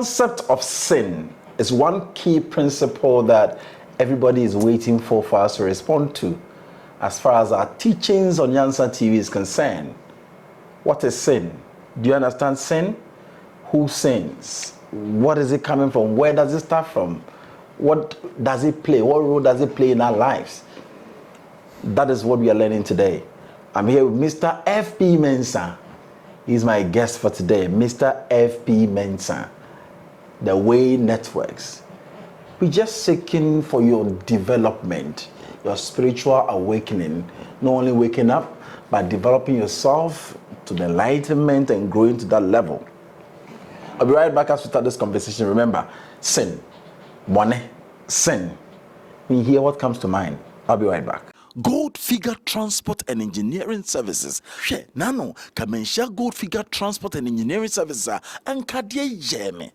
concept of sin is one key principle that everybody is waiting for us to respond to as far as our teachings on Nyansa TV is concerned. What is sin? Do you understand sin? Who sins? What is it coming from? Where does it start from? What does it play? What role does it play in our lives? That is what we are learning today. I'm here with Mr. F.P. MENSAH. He's my guest for today, Mr. F.P. MENSAH. The Way Networks. We're just seeking for your development, your spiritual awakening. Not only waking up, but developing yourself to the enlightenment and growing to that level. I'll be right back as we start this conversation. Remember, sin, money, sin. When you hear what comes to mind, I'll be right back. Gold Figure Transport and Engineering Services. She nano kamensha Gold Figure Transport and Engineering Services and kadie yeme.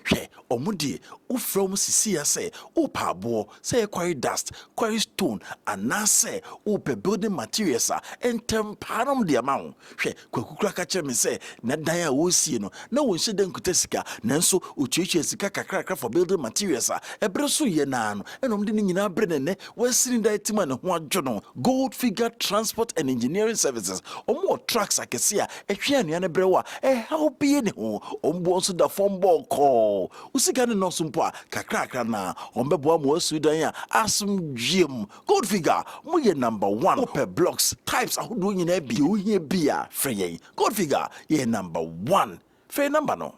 She omudi ufrom sisi say upa bo say quarry dust, quarry stone, and na say upe building materials and temparam the amount. She kwakukura kache me say na daya wo sie no na won hye den kutesika nanso uchichi sika kakra for building materials ebre so ye na no enom de nyina bre ne wasini da etima ne ho adwo no. Gold Figure Transport and Engineering Services omo trucks akese a ehwe anua ne bre wa help ye ne ho ombo so da form ball call usika ne no so kakra na ombebo mo asudan a asum dwiem. Gold Figure mo ye number 1 per blocks types ahodo nyina bi o hia bia frey. Gold Figure ye number 1 frey number no.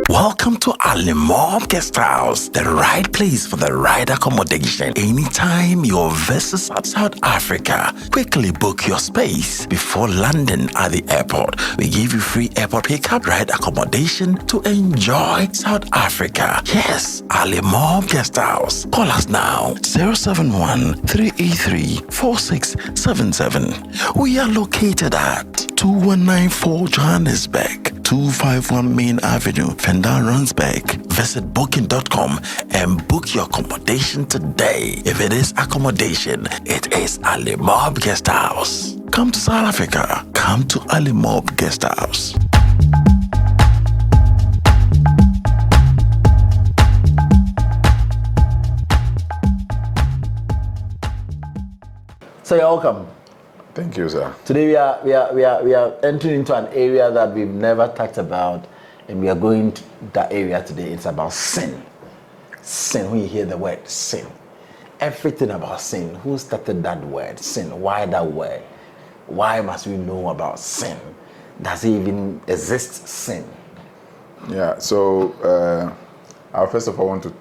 Welcome to Alimob Guest House, the right place for the right accommodation. Anytime your visits at South Africa, quickly book your space before landing at the airport. We give you free airport pickup, right accommodation to enjoy South Africa. Yes, Alimob Guest House. Call us now, 071-383-4677. We are located at 2194 Johannesburg. 251 Main Avenue, Fendal Runsbeck. Visit booking.com and book your accommodation today. If it is accommodation, it is Alimob Guest House. Come to South Africa. Come to Alimob Guest House. So you're welcome. Thank you, sir. Today we are entering into an area that we've never talked about, and we are going to that area today. It's about sin. Sin. When you hear the word sin, everything about sin. Who started that word? Sin. Why that word? Why must we know about sin? Does it even exist? Sin. Yeah. So I first of all want to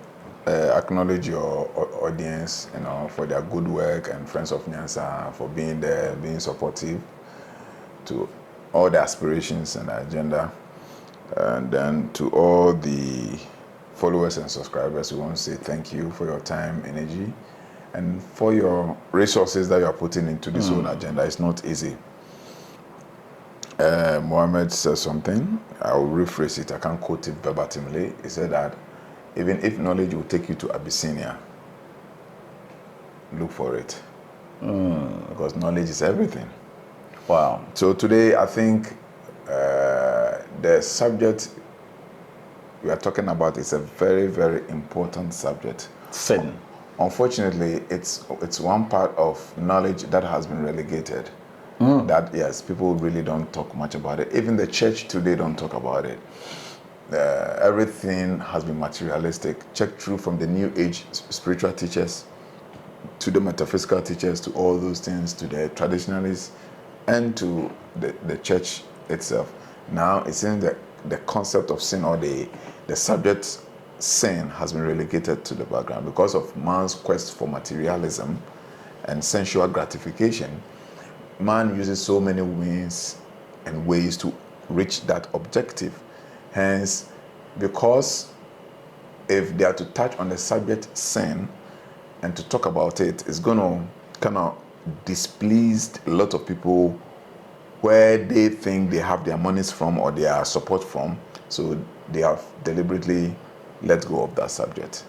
acknowledge your audience, for their good work, and friends of Nyansa for being there, being supportive to all the aspirations and the agenda. And then to all the followers and subscribers, we want to say thank you for your time, energy, and for your resources that you are putting into this whole agenda. It's not easy. Mohammed said something, I will rephrase it, I can't quote it verbatimly. He said that even if knowledge will take you to Abyssinia, look for it. Because knowledge is everything. Wow. So today, I think the subject we are talking about is a very, very important subject. Sin. Unfortunately, it's one part of knowledge that has been relegated. That, yes, people really don't talk much about it. Even the church today don't talk about it. Everything has been materialistic. Check through from the new age spiritual teachers to the metaphysical teachers, to all those things, to the traditionalists, and to the church itself. Now it seems that the concept of sin, or the subject sin, has been relegated to the background because of man's quest for materialism and sensual gratification. Man uses so many means and ways to reach that objective. Hence, because if they are to touch on the subject sin and to talk about it, it's going to kind of displease a lot of people where they think they have their monies from or their support from. So they have deliberately let go of that subject.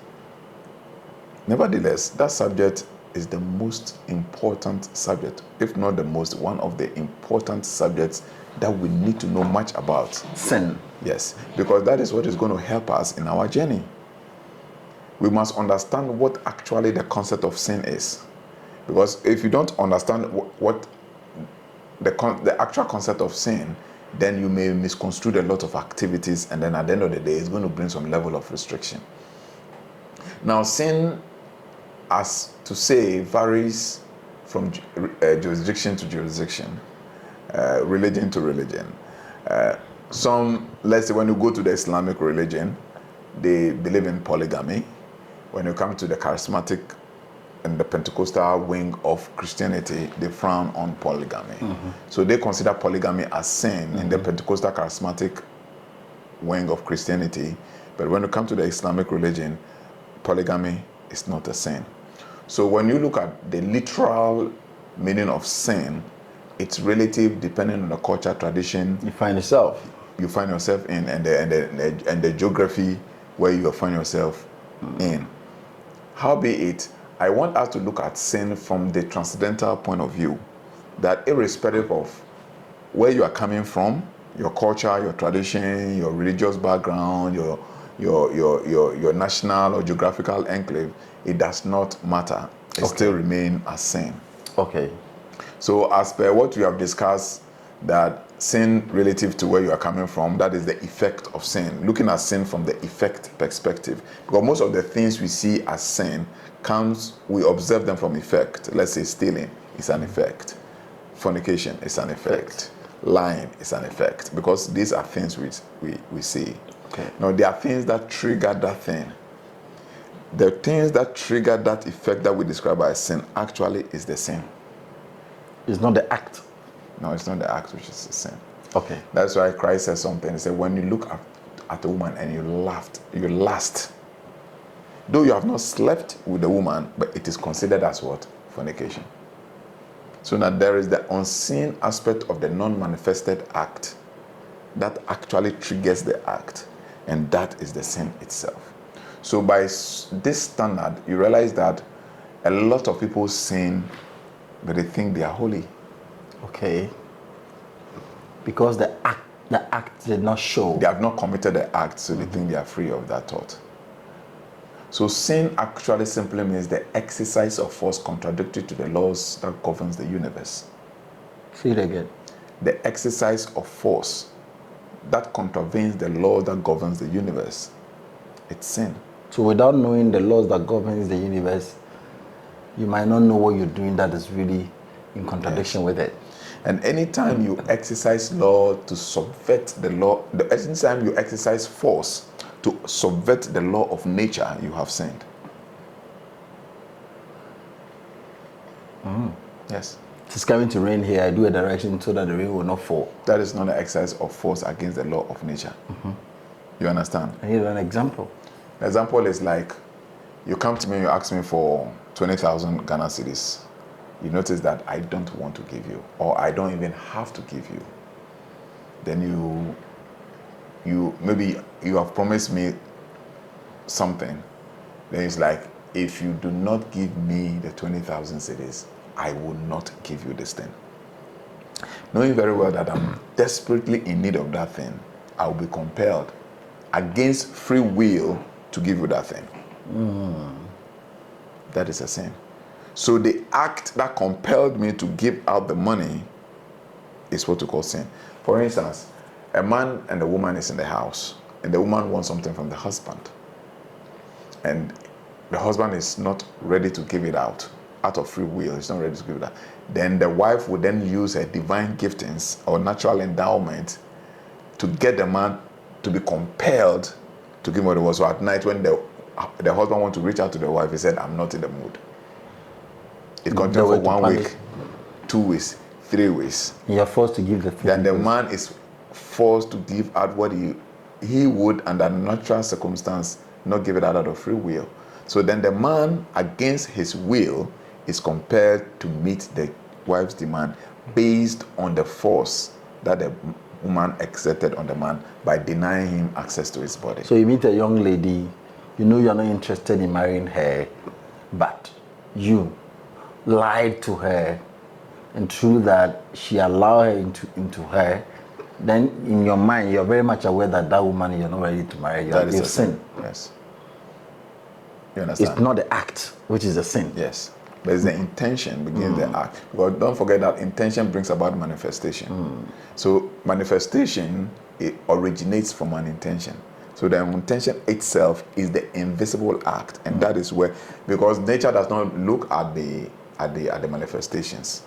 Nevertheless, that subject is the most important subject, if not the most, one of the important subjects that we need to know much about. Sin. Yes, because that is what is going to help us in our journey. We must understand what actually the concept of sin is. Because if you don't understand what the actual concept of sin, then you may misconstrue a lot of activities, and then at the end of the day, it's going to bring some level of restriction. Now, sin, as to say, varies from jurisdiction to jurisdiction, religion to religion. Let's say when you go to the Islamic religion, they believe in polygamy. When you come to the charismatic and the Pentecostal wing of Christianity, they frown on polygamy. So they consider polygamy as sin in the Pentecostal charismatic wing of Christianity. But when you come to the Islamic religion, polygamy is not a sin. So when you look at the literal meaning of sin, it's relative depending on the culture, tradition You find yourself in, and the geography where you find yourself in. Howbeit, I want us to look at sin from the transcendental point of view, that irrespective of where you are coming from, your culture, your tradition, your religious background, your national or geographical enclave, it does not matter. It still remains as sin. Okay. So as per what we have discussed, that sin relative to where you are coming from, that is the effect of sin. Looking at sin from the effect perspective. Because most of the things we see as sin we observe them from effect. Let's say stealing is an effect. Fornication is an effect. Lying is an effect. Because these are things we see. Okay. Now, there are things that trigger that thing. The things that trigger that effect that we describe as sin actually is the sin. It's not the act. No, it's not the act which is the sin. Okay. That's why Christ says something. He said, when you look at a woman and you lust. Though you have not slept with the woman, but it is considered as what? Fornication. So now there is the unseen aspect of the non-manifested act that actually triggers the act, and that is the sin itself. So by this standard, you realize that a lot of people sin, but they think they are holy. Okay. Because the act did not show. They have not committed the act, so they think they are free of that thought. So sin actually simply means the exercise of force contradictory to the laws that governs the universe. Say it again. The exercise of force that contravenes the law that governs the universe. It's sin. So without knowing the laws that governs the universe, you might not know what you're doing that is really in contradiction with it. And anytime you exercise law to subvert the law, anytime you exercise force to subvert the law of nature, you have sinned. Yes. It's coming to rain here. I do a direction so that the rain will not fall. That is not an exercise of force against the law of nature. You understand? I need an example. The example is like, you come to me, you ask me for 20,000 Ghana cedis. You notice that I don't want to give you, or I don't even have to give you. Then maybe you have promised me something. Then it's like, if you do not give me the 20,000 cedis, I will not give you this thing. Knowing very well that I'm desperately in need of that thing, I will be compelled against free will to give you that thing. That is a sin. So the act that compelled me to give out the money is what we call sin. For instance, a man and a woman is in the house, and the woman wants something from the husband, and the husband is not ready to give it out of free will. He's not ready to give it out. Then the wife would then use her divine giftings or natural endowment to get the man to be compelled to give what it was. So at night, when the husband wants to reach out to the wife, he said, I'm not in the mood. It continues for 1 week, 2 weeks, 3 weeks. You are forced to give the thing. Then the man is forced to give out what he would, under natural circumstance, not give it out of free will. So then the man, against his will, is compelled to meet the wife's demand based on the force that the woman exerted on the man by denying him access to his body. So you meet a young lady, you know you're not interested in marrying her, but you lied to her, and through that she allowed her into her, then in your mind you're very much aware that that woman you're not ready to marry. You've sinned. Yes. You understand? It's not the act which is a sin. Yes. But it's the intention begins the act. Because don't forget that intention brings about manifestation. So manifestation, it originates from an intention. So the intention itself is the invisible act, and that is where, because nature does not look at the manifestations.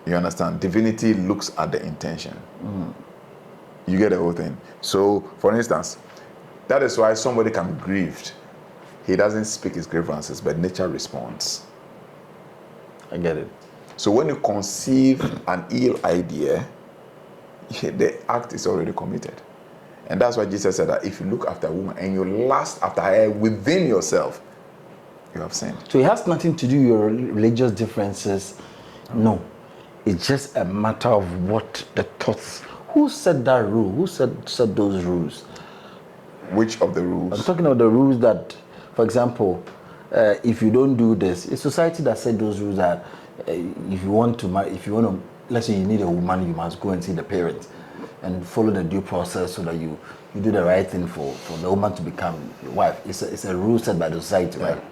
You understand? Divinity looks at the intention. You get the whole thing. So, for instance, that is why somebody can be grieved. He doesn't speak his grievances, but nature responds. I get it. So when you conceive an ill idea, the act is already committed. And that's why Jesus said that if you look after a woman and you lust after her within yourself, you have sinned. So it has nothing to do with your religious differences. No. It's just a matter of what the thoughts. Who said that rule? Who said those rules? Which of the rules? I'm talking about the rules that, for example, if you don't do this, it's society that said those rules that if you want to, let's say you need a woman, you must go and see the parents and follow the due process so that you do the right thing for the woman to become your wife. It's a rule set by the society, right?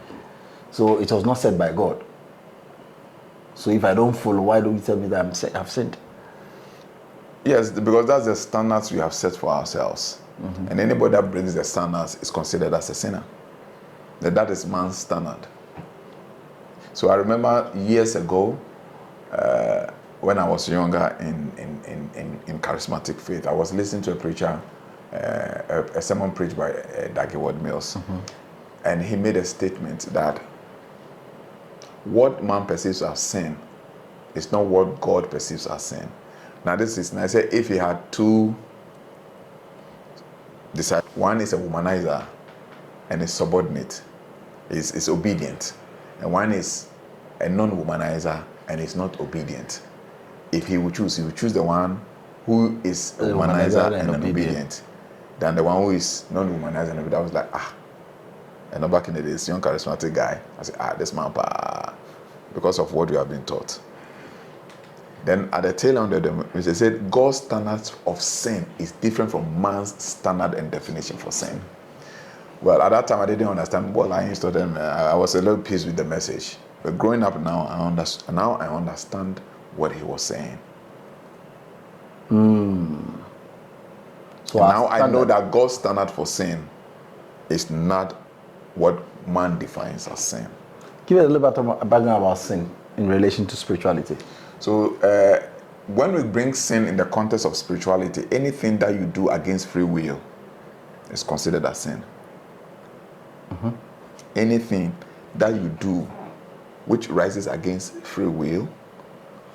So it was not set by God. So if I don't follow, why don't you tell me that I've sinned? Yes, because that's the standards we have set for ourselves. And anybody that brings the standards is considered as a sinner. That is man's standard. So I remember years ago, when I was younger in charismatic faith, I was listening to a preacher, a sermon preached by Daggy Ward Mills, and he made a statement that what man perceives as sin is not what God perceives as sin. Now this is, and I said, if he had two disciples, one is a womanizer and is subordinate, is obedient, and one is a non-womanizer and is not obedient. If he would choose, he would choose the one who is a womanizer and an obedient than the one who is non-womanizer and obedient. I was like, and back in the days, young charismatic guy, I said, this man, because of what we have been taught. Then at the tail end of them, they said God's standard of sin is different from man's standard and definition for sin. Well, at that time I didn't understand what I used to them. I was a little pissed with the message. But growing up now, I understand what he was saying. So now I know that God's standard for sin is not what man defines as sin. Give us a little bit of a background about sin in relation to spirituality. So when we bring sin in the context of spirituality, anything that you do against free will is considered as sin. Anything that you do which rises against free will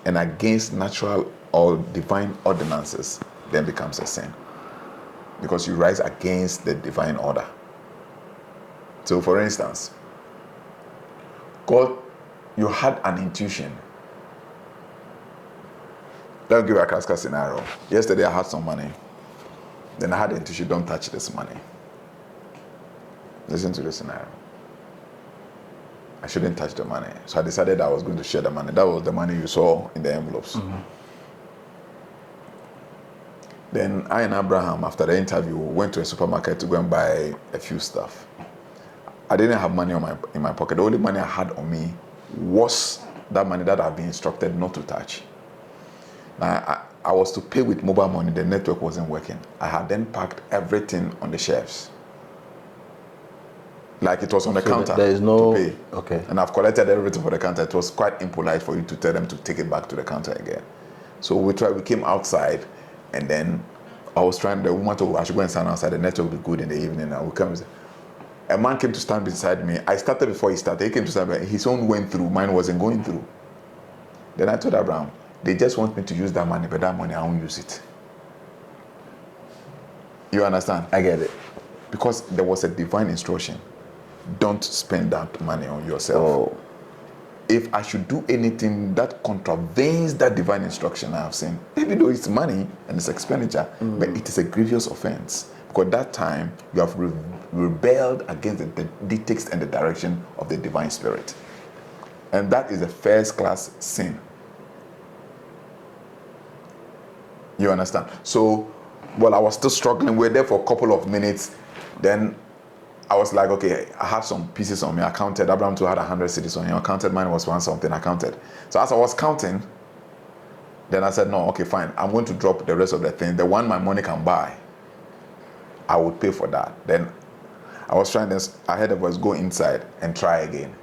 and against natural or divine ordinances then becomes a sin, because you rise against the divine order. So for instance, God, you had an intuition. Let me give you a classical scenario. Yesterday I had some money. Then I had the intuition, don't touch this money. Listen to the scenario. I shouldn't touch the money. So I decided I was going to share the money. That was the money you saw in the envelopes. Then I and Abraham, after the interview, went to a supermarket to go and buy a few stuff. I didn't have money in my pocket. The only money I had on me was that money that I've been instructed not to touch. Now, I was to pay with mobile money. The network wasn't working. I had then packed everything on the shelves. Like it was on the counter. There is no to pay. Okay. And I've collected everything for the counter. It was quite impolite for you to tell them to take it back to the counter again. So we came outside, and then I was trying. The woman told me I should go and stand outside. The network will be good in the evening. And we come. A man came to stand beside me. I started before he started. He came to stand, but his own went through. Mine wasn't going through. Then I told Abraham, they just want me to use that money, but that money I won't use it. You understand? I get it. Because there was a divine instruction. Don't spend that money on yourself. If I should do anything that contravenes that divine instruction I have seen, even though it's money and it's expenditure, but it is a grievous offense. Because at that time, you have rebelled against the dictates and the direction of the divine spirit. And that is a first class sin. You understand? So, well, I was still struggling. We were there for a couple of minutes. Then I was like, okay, I had some pieces on me. I counted. Abraham too had 100 cities on him. I counted. Mine was one something. I counted. So as I was counting, then I said, no, okay, fine. I'm going to drop the rest of the thing. The one my money can buy, I would pay for that. Then I was trying this. I heard a voice, go inside and try again.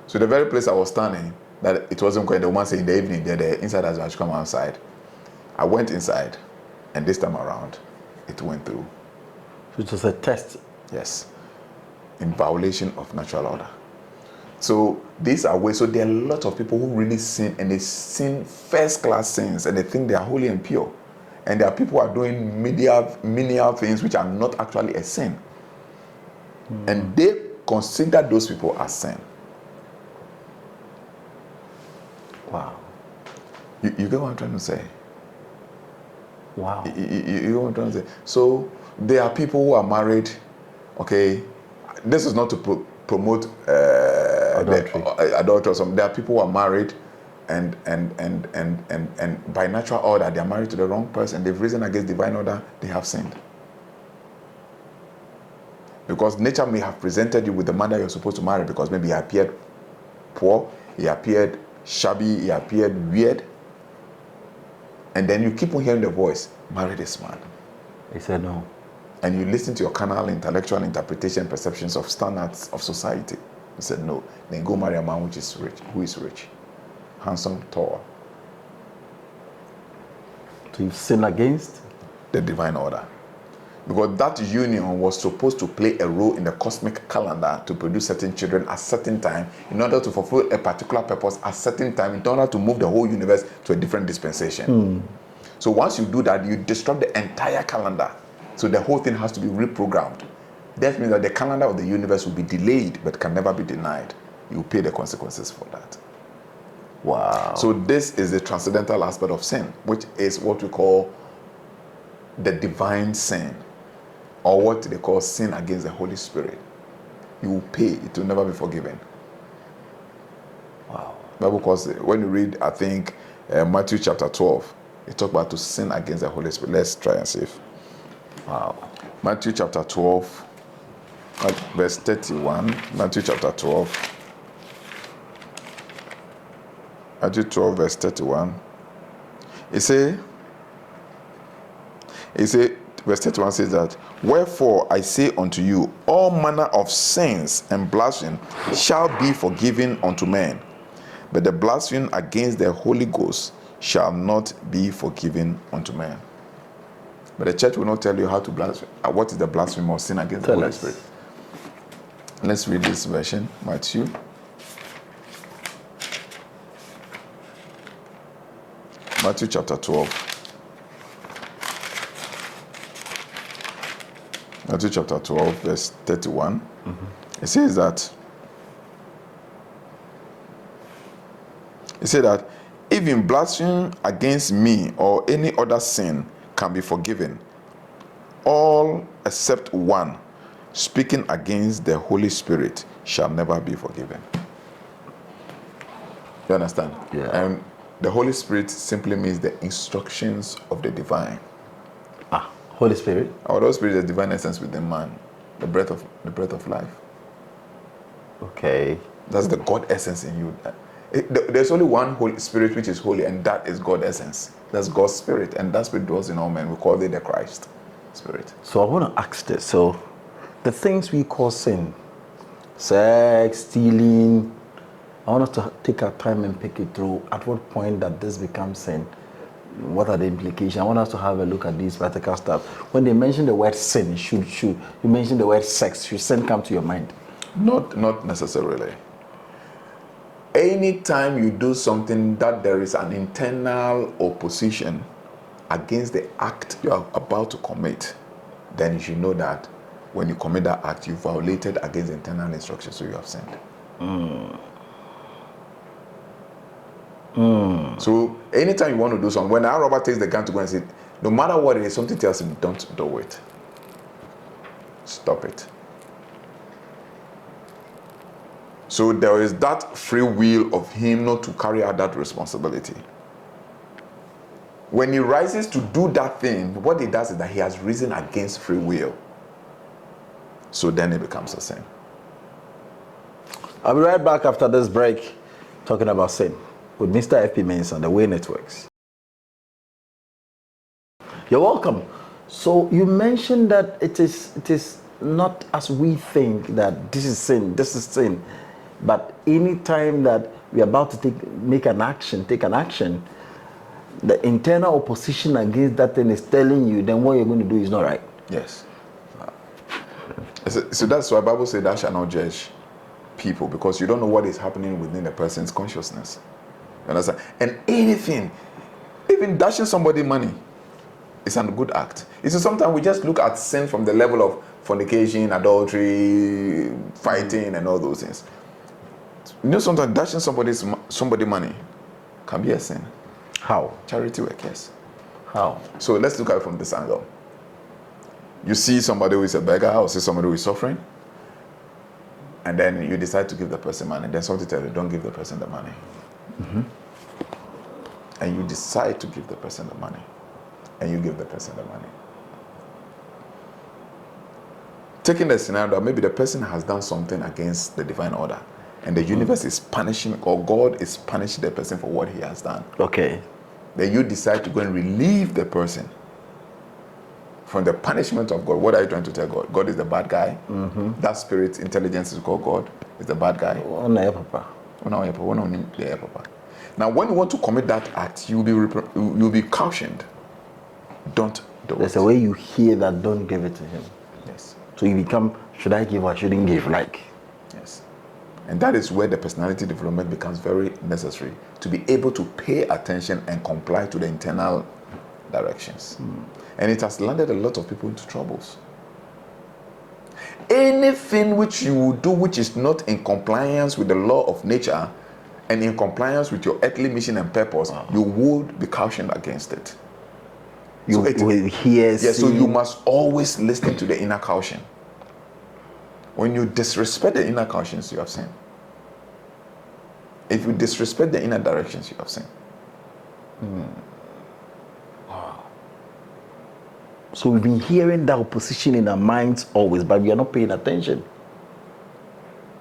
So the very place I was standing, that it wasn't going, the woman said in the evening, the inside as I should come outside. I went inside, and this time around, it went through. It was a test. Yes. In violation of natural order. So these are ways. So there are a lot of people who really sin, and they sin first-class sins, and they think they are holy and pure. And there are people who are doing menial things which are not actually a sin. And they consider those people as sin. Wow. You get what I'm trying to say? Wow. You get what I'm trying to say? So there are people who are married. Okay, this is not to promote adultery or something. There are people who are married, and by natural order they are married to the wrong person. They've risen against divine order. They have sinned. Because nature may have presented you with the man that you're supposed to marry, because maybe he appeared poor, he appeared shabby, he appeared weird. And then you keep on hearing the voice, marry this man. He said no. And you listen to your carnal intellectual interpretation, perceptions of standards of society. You said no. Then go marry a man which is rich, who is rich, handsome, tall. So you've sinned against the divine order. Because that union was supposed to play a role in the cosmic calendar to produce certain children at certain time in order to fulfill a particular purpose at certain time in order to move the whole universe to a different dispensation. So once you do that, you disrupt the entire calendar. So the whole thing has to be reprogrammed. That means that the calendar of the universe will be delayed but can never be denied. You pay the consequences for that. Wow. So this is the transcendental aspect of sin, which is what we call the divine sin, or what they call sin against the Holy Spirit. You will pay, it will never be forgiven. Wow. Bible calls it, when you read, I think, Matthew chapter 12, it talks about to sin against the Holy Spirit. Let's try and see if. Wow. Matthew chapter 12, verse 31. Matthew chapter 12. Matthew 12, verse 31. It say, verse 31 says that, wherefore I say unto you, all manner of sins and blasphemy shall be forgiven unto men, but the blasphemy against the Holy Ghost shall not be forgiven unto men. But the church will not tell you how to blaspheme. What is the blasphemy or sin against the Holy Spirit? Let's read this version, Matthew. Matthew chapter 12. Matthew chapter 12, verse 31. It says that, if in blasphemy against me or any other sin can be forgiven, all except one, speaking against the Holy Spirit, shall never be forgiven. You understand? Yeah. And the Holy Spirit simply means the instructions of the divine. Holy Spirit? Our Holy Spirit is the divine essence within man, the breath of life. Okay. That's the God essence in you. There's only one Holy Spirit which is holy, and that is God essence. That's God's Spirit, and that Spirit dwells in all men. We call it the Christ Spirit. So I want to ask this. So the things we call sin, sex, stealing, I want us to take our time and pick it through. At what point that this becomes sin? What are the implications? I want us to have a look at these practical stuff. When they mention the word sin, should you mention the word sex, should sin come to your mind? Not necessarily. Anytime you do something that there is an internal opposition against the act you are about to commit, then you should know that when you commit that act, you violated against the internal instructions, so you have sinned. So anytime you want to do something, when our robber takes the gun to go and say, no matter what it is, something tells him, don't do it. Stop it. So there is that free will of him not to carry out that responsibility. When he rises to do that thing, what he does is that he has risen against free will. So then it becomes a sin. I'll be right back after this break talking about sin with Mr. F.P. MENSAH and the Way Networks. You're welcome. So you mentioned that it is not as we think that this is sin, but any time that we're about to take an action, the internal opposition against that thing is telling you then what you're going to do is not right. Yes. So that's why the Bible says thou shalt not judge people, because you don't know what is happening within the person's consciousness. You understand? And anything, even dashing somebody money, is a good act. You see, sometimes we just look at sin from the level of fornication, adultery, fighting, and all those things. You know, sometimes dashing somebody money can be a sin. How? Charity work, yes. How? So let's look at it from this angle. You see somebody who is a beggar, or see somebody who is suffering, and then you decide to give the person money. Then somebody tells you, don't give the person the money. Mm-hmm. And you decide to give the person the money. And you give the person the money. Taking the scenario that maybe the person has done something against the divine order, and the universe is punishing, or God is punishing the person for what he has done. Okay. Then you decide to go and relieve the person from the punishment of God. What are you trying to tell God? God is the bad guy. Mm-hmm. That spirit intelligence is called God, is the bad guy. Now, when you want to commit that act, you'll be cautioned. Don't do it. There's a way you hear that, don't give it to him. Yes. So you become, should I give or shouldn't give? Like. Yes. And that is where the personality development becomes very necessary, to be able to pay attention and comply to the internal directions. And it has landed a lot of people into troubles. Anything which you do which is not in compliance with the law of nature and in compliance with your earthly mission and purpose, you would be cautioned against it. You will hear. Yes, so you must always listen to the inner caution. When you disrespect the inner cautions, you have sinned. If you disrespect the inner directions, you have sinned. Wow. So we've been hearing that opposition in our minds always, but we are not paying attention.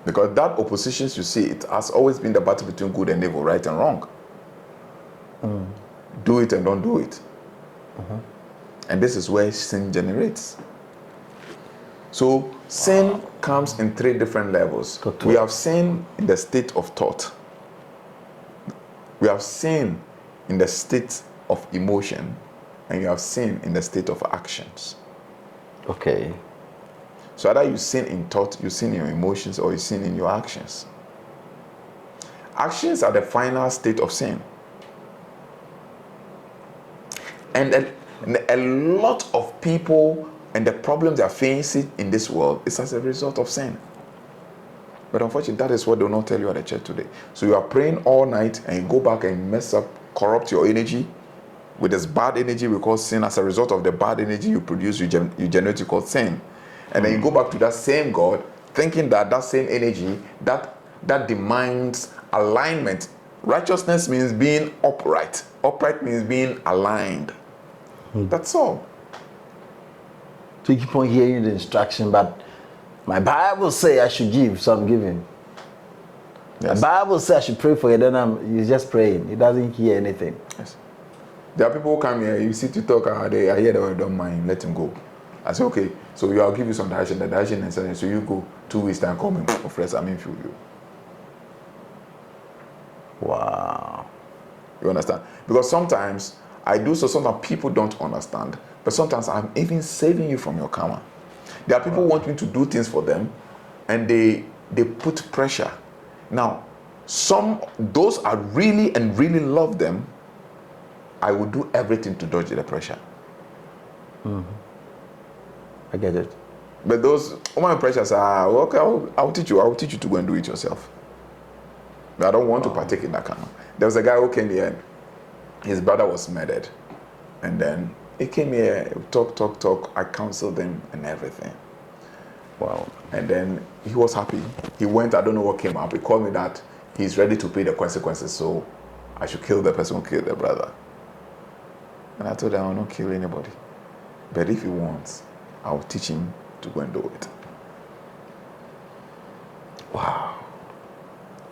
Because that opposition, you see, it has always been the battle between good and evil, right and wrong. Do it and don't do it. And this is where sin generates. So sin comes in 3 different levels. We have sin in the state of thought. We have sin in the state of emotion. And you have sin in the state of actions. Okay. So either you sin in thought, you sin in your emotions, or you sin in your actions. Actions are the final state of sin. And a lot of people and the problems they are facing in this world is as a result of sin. But unfortunately, that is what they will not tell you at the church today. So you are praying all night and you go back and mess up, corrupt your energy with this bad energy we call sin. As a result of the bad energy you produce, you generate, you call sin. And then you go back to that same God, thinking that that same energy, that demands alignment. Righteousness means being upright. Upright means being aligned. That's all. So you keep on hearing the instruction, but my Bible says I should give, so I'm giving. Yes. The Bible says I should pray for you, then you're just praying. He doesn't hear anything. Yes. There are people who come here, you sit to talk, I hear the word, don't mind, let him go. I say, okay, so I'll give you some direction, the direction and so you go 2 weeks time, come in for fresh, I'm in for you. Wow. You understand? Because sometimes I do so, sometimes people don't understand. But sometimes I'm even saving you from your karma. There are people who want me to do things for them, and they put pressure. Now, those I really and really love them, I will do everything to dodge the pressure. I get it. But those my pressures are okay. I'll teach you. I'll teach you to go and do it yourself. But I don't want to partake in that karma. There was a guy who came here. His brother was murdered, and then he came here. Talk. I counseled him and everything. Wow. And then he was happy. He went, I don't know what came up. He called me that he's ready to pay the consequences, so I should kill the person who killed the brother. And I told him I will not kill anybody. But if he wants, I will teach him to go and do it. Wow.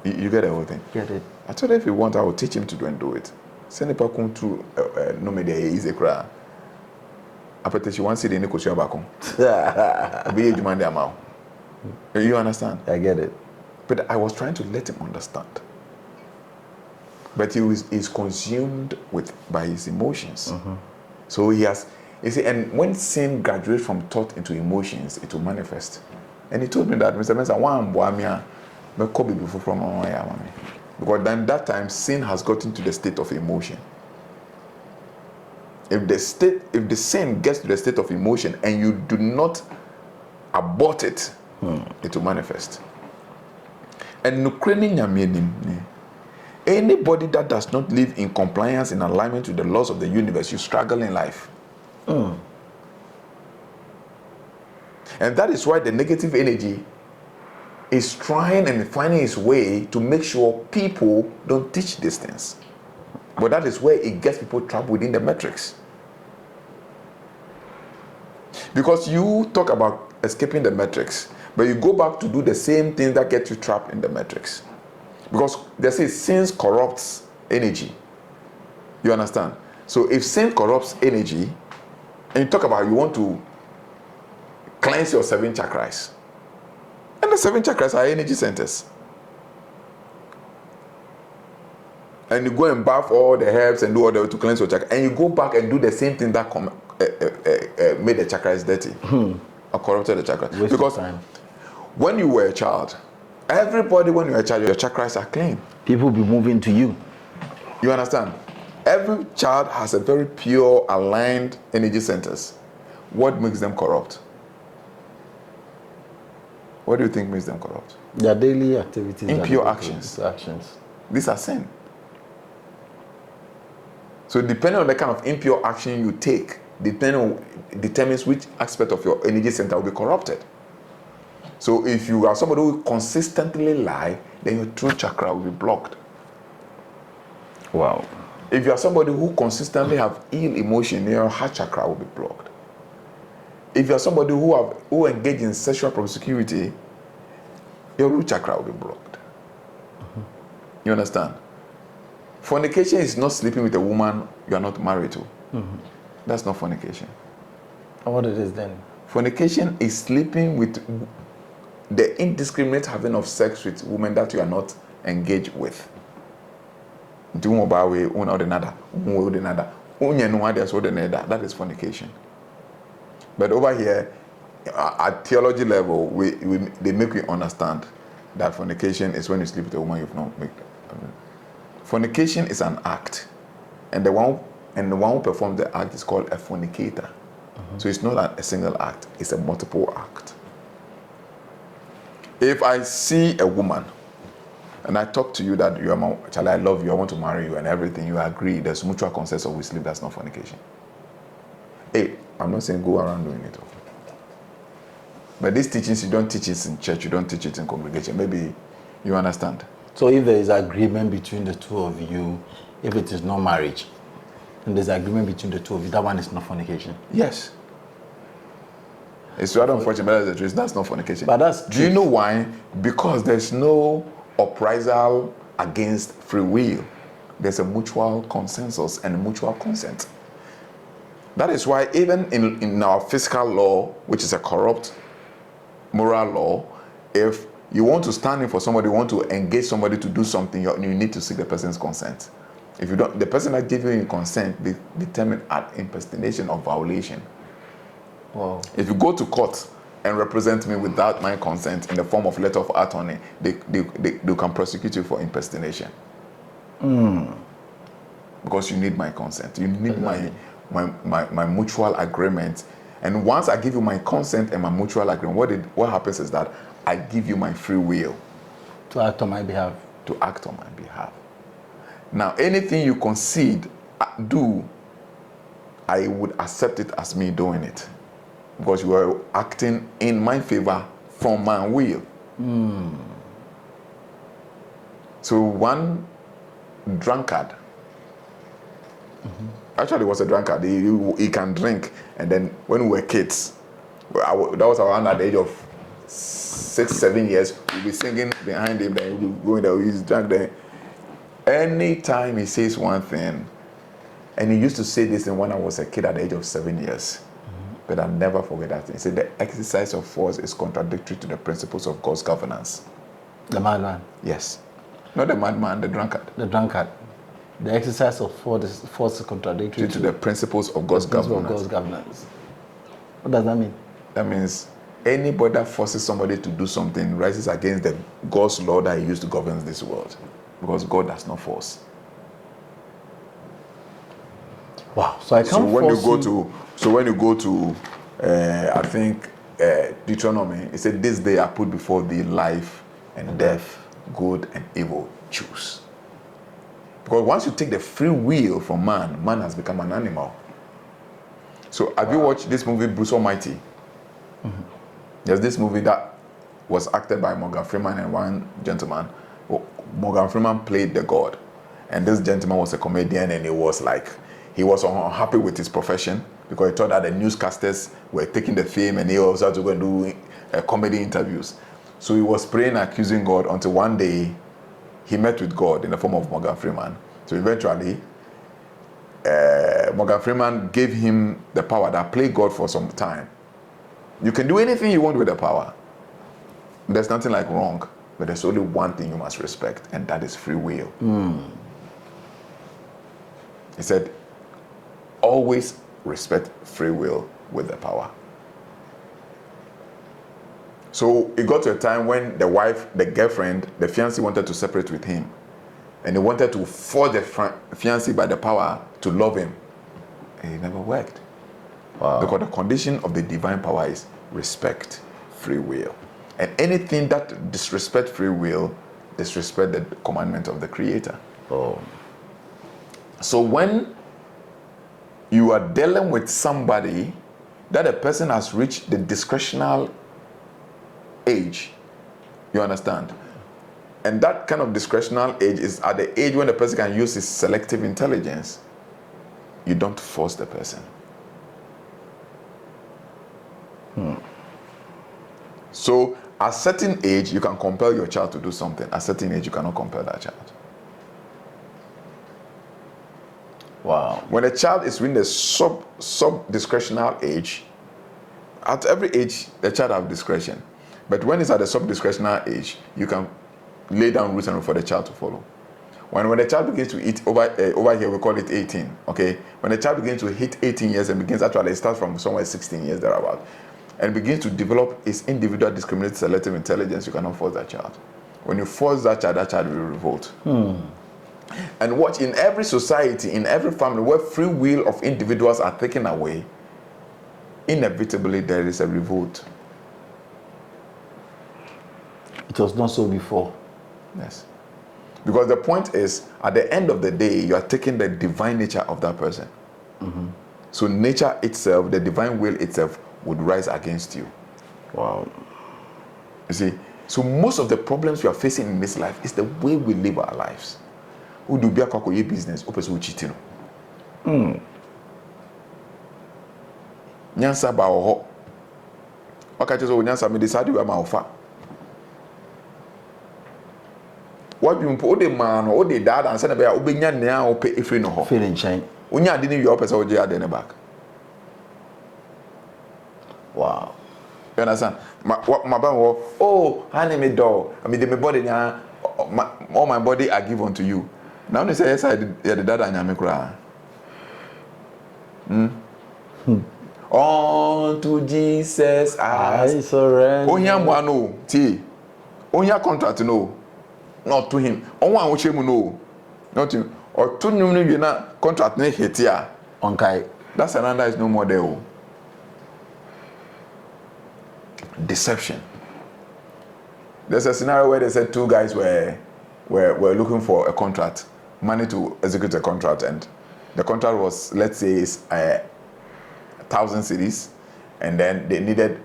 You get the whole thing? Get it. I told him if he wants, I will teach him to go and do it. Send the person to no media easy cry. After she wants to see the Nico back home. Be a demand amount. You understand? I get it. But I was trying to let him understand. But he is consumed by his emotions. So he has, you see, and when sin graduates from thought into emotions, it will manifest. And he told me that, Mr. Mensah, because then that time sin has gotten to the state of emotion. If the sin gets to the state of emotion and you do not abort it, it will manifest. And anybody that does not live in compliance, in alignment with the laws of the universe, you struggle in life. And that is why the negative energy is trying and finding its way to make sure people don't teach these things. But that is where it gets people trapped within the matrix. Because you talk about escaping the matrix, but you go back to do the same thing that gets you trapped in the matrix. Because they say sin corrupts energy. You understand? So if sin corrupts energy, and you talk about you want to cleanse your 7 chakras, and the 7 chakras are energy centers. And you go and bath all the herbs and do all the to cleanse your chakra, and you go back and do the same thing that made the chakras dirty or corrupted the chakra. Because when you were a child, everybody when you were a child, your chakras are clean. People be moving to you. You understand? Every child has a very pure, aligned energy centers. What makes them corrupt? What do you think makes them corrupt? Their daily activities. Impure actions. These are sin. So depending on the kind of impure action you take, determines which aspect of your energy center will be corrupted. So if you are somebody who consistently lie, then your true chakra will be blocked. Wow. If you are somebody who consistently have ill emotion, your heart chakra will be blocked. If you are somebody who engage in sexual promiscuity, your root chakra will be blocked. You understand? Fornication is not sleeping with a woman you are not married to. That's not fornication. What it is then? Fornication is sleeping with the indiscriminate having of sex with women that you are not engaged with. That is fornication. But over here, at theology level, they make you understand that fornication is when you sleep with a woman you've not made. Fornication is an act, and the one who performs the act is called a fornicator. So it's not a single act; it's a multiple act. If I see a woman and I talk to you that you are my child, I love you, I want to marry you, and everything, you agree, there's mutual consent, so we sleep, that's not fornication. Hey, I'm not saying go around doing it. But these teachings, you don't teach it in church, you don't teach it in congregation. Maybe you understand. So if there is agreement between the two of you, if it is not marriage, and there's agreement between the two of you, that one is not fornication. Yes. It's rather unfortunate, but that's the truth. That's not fornication. But that's Do you know why? Because there's no uprisal against free will. There's a mutual consensus and mutual consent. That is why even in our physical law, which is a corrupt moral law, if you want to stand in for somebody, you want to engage somebody to do something, you need to seek the person's consent. If you don't, the person that gives you in consent, they determine an impersonation or violation. Wow. If you go to court and represent me without my consent in the form of letter of attorney, they can prosecute you for impersonation. Because you need my consent. You need my mutual agreement. And once I give you my consent and my mutual agreement, what happens is that I give you my free will. To act on my behalf. To act on my behalf. Now, anything you concede, do, I would accept it as me doing it. Because you are acting in my favor from man will. So one drunkard, actually was a drunkard. He can drink, and then when we were kids, that was around at the age of 6, 7 years, we'll be singing behind him, then we'll be going there, he's drunk there. Anytime he says one thing, and he used to say this when I was a kid at the age of 7 years, but I'll never forget that thing. He said, the exercise of force is contradictory to the principles of God's governance. The madman. Yes. Not the madman, the drunkard. The drunkard. The exercise of force is contradictory to the principles of God's governance. What does that mean? That means anybody that forces somebody to do something rises against the God's law that he used to govern this world. Because God does not force. Wow. So I can't when you go to I think Deuteronomy, it said, this day I put before thee life and death, good and evil, choose. Because once you take the free will from man, man has become an animal. So have you watched this movie, Bruce Almighty? There's this movie that was acted by Morgan Freeman and one gentleman. Morgan Freeman played the God. And this gentleman was a comedian, and he was unhappy with his profession because he thought that the newscasters were taking the fame, and he also had to go and do comedy interviews. So he was praying, accusing God, until one day he met with God in the form of Morgan Freeman. So eventually, Morgan Freeman gave him the power that played God for some time. You can do anything you want with the power. There's nothing like wrong, but there's only one thing you must respect, and that is free will. He said, always respect free will with the power. So it got to a time when the wife, the girlfriend, the fiancé wanted to separate with him. And he wanted to force the fiancé by the power to love him. And it never worked. Wow. Because the condition of the divine power is respect free will. And anything that disrespect free will, disrespect the commandment of the Creator. Oh. So when you are dealing with somebody that a person has reached the discretional age, you understand? And that kind of discretional age is at the age when the person can use his selective intelligence. You don't force the person. So at a certain age, you can compel your child to do something. At a certain age, you cannot compel that child. Wow. When a child is in the sub-discretional age, at every age, the child has discretion. But when it's at the sub-discretional age, you can lay down rules and for the child to follow. When the child begins to eat, over here we call it 18, okay? When the child begins to hit 18 years and begins actually, it starts from somewhere 16 years thereabout, and begins to develop its individual discriminated selective intelligence, you cannot force that child. When you force that child will revolt. And watch, in every society, in every family where free will of individuals are taken away, inevitably there is a revolt. It was not so before. Yes. Because the point is, at the end of the day, you are taking the divine nature of that person. So nature itself, the divine will itself, would rise against you. Wow. You see, so most of the problems we are facing in this life is the way we live our lives. Who do be a business? Who cheating? Nyansa ba oho. Okache so nyansa me decide we ma ofa. What you put the man or the dad and send be obenya nea o pe efri no ho. Feeling chain. Onya ade ni wi o pese o je ade ne back. Wow. You understand? My ban oh, honey me do. I mean the me body nya all my body I give unto you. Now they say yes I did the dad and me cry. Unto Jesus I surrender. Onya mo no ti. Onya contract no. Not to him. Onwa wo chemu no. Not to or to num no na contract na hit ya. Okay. That surrender is no more there. Oh. Deception. There's a scenario where they said two guys were looking for a contract, money to execute a contract, and the contract was, let's say, 1,000 cedis, and then they needed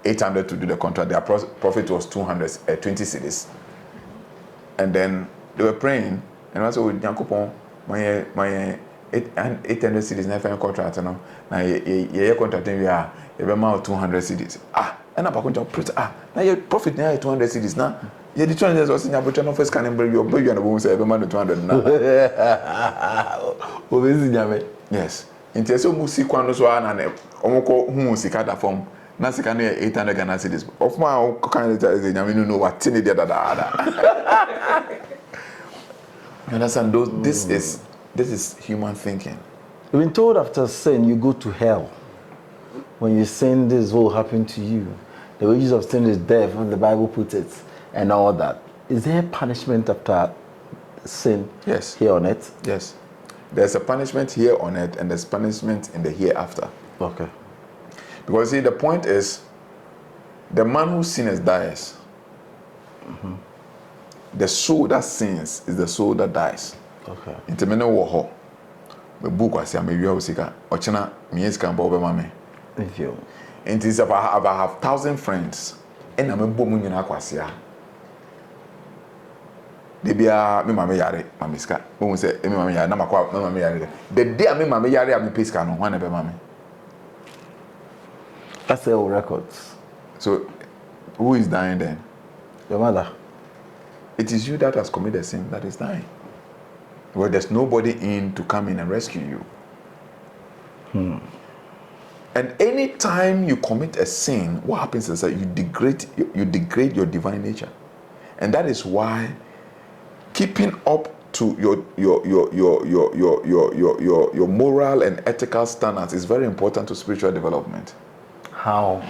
800 to do the contract. Their profit was 20 cedis. And then they were praying, and also with Yankopon, my 800 cedis, never contract, you know. Now, your contract, we are about 200 cedis. And I'm going to pray. Now your profit now 200 cedis now. Yeah, the 200 was in your butcher first can bring your baby and a woman say every man 200 now. Yes. In case of Musikano so and Omoko Musikada form, Nasikano 800 Ghana cedis. Of my kind of I know what Tinny did. You understand? This is human thinking. You've been told after sin you go to hell. When you sin, this will happen to you. The wages of sin is death, as the Bible puts it, and all that. Is there punishment after sin? Yes. Here on earth? Yes. There's a punishment here on earth, and there's punishment in the hereafter. Okay. Because see, the point is, the man who sins dies. Mm-hmm. The soul that sins is the soul that dies. Okay. Intimene woho. The book was here, maybe I was sick. Ochina, me is can bobe mame. Thank you. And it is if I have 1,000 friends, and I'm a boom in Aquasia. They be a me mame yare, mamiska. Who say, me mame yare, Namakwa, me mame yare. The day I me mame yare, I'm a pisca, no one ever mame. That's the old records. So, who is dying then? Your mother. It is you that has committed sin that is dying. Well, there's nobody in to come in and rescue you. And any time you commit a sin, what happens is that you degrade your divine nature. And that is why keeping up to your moral and ethical standards is very important to spiritual development. How?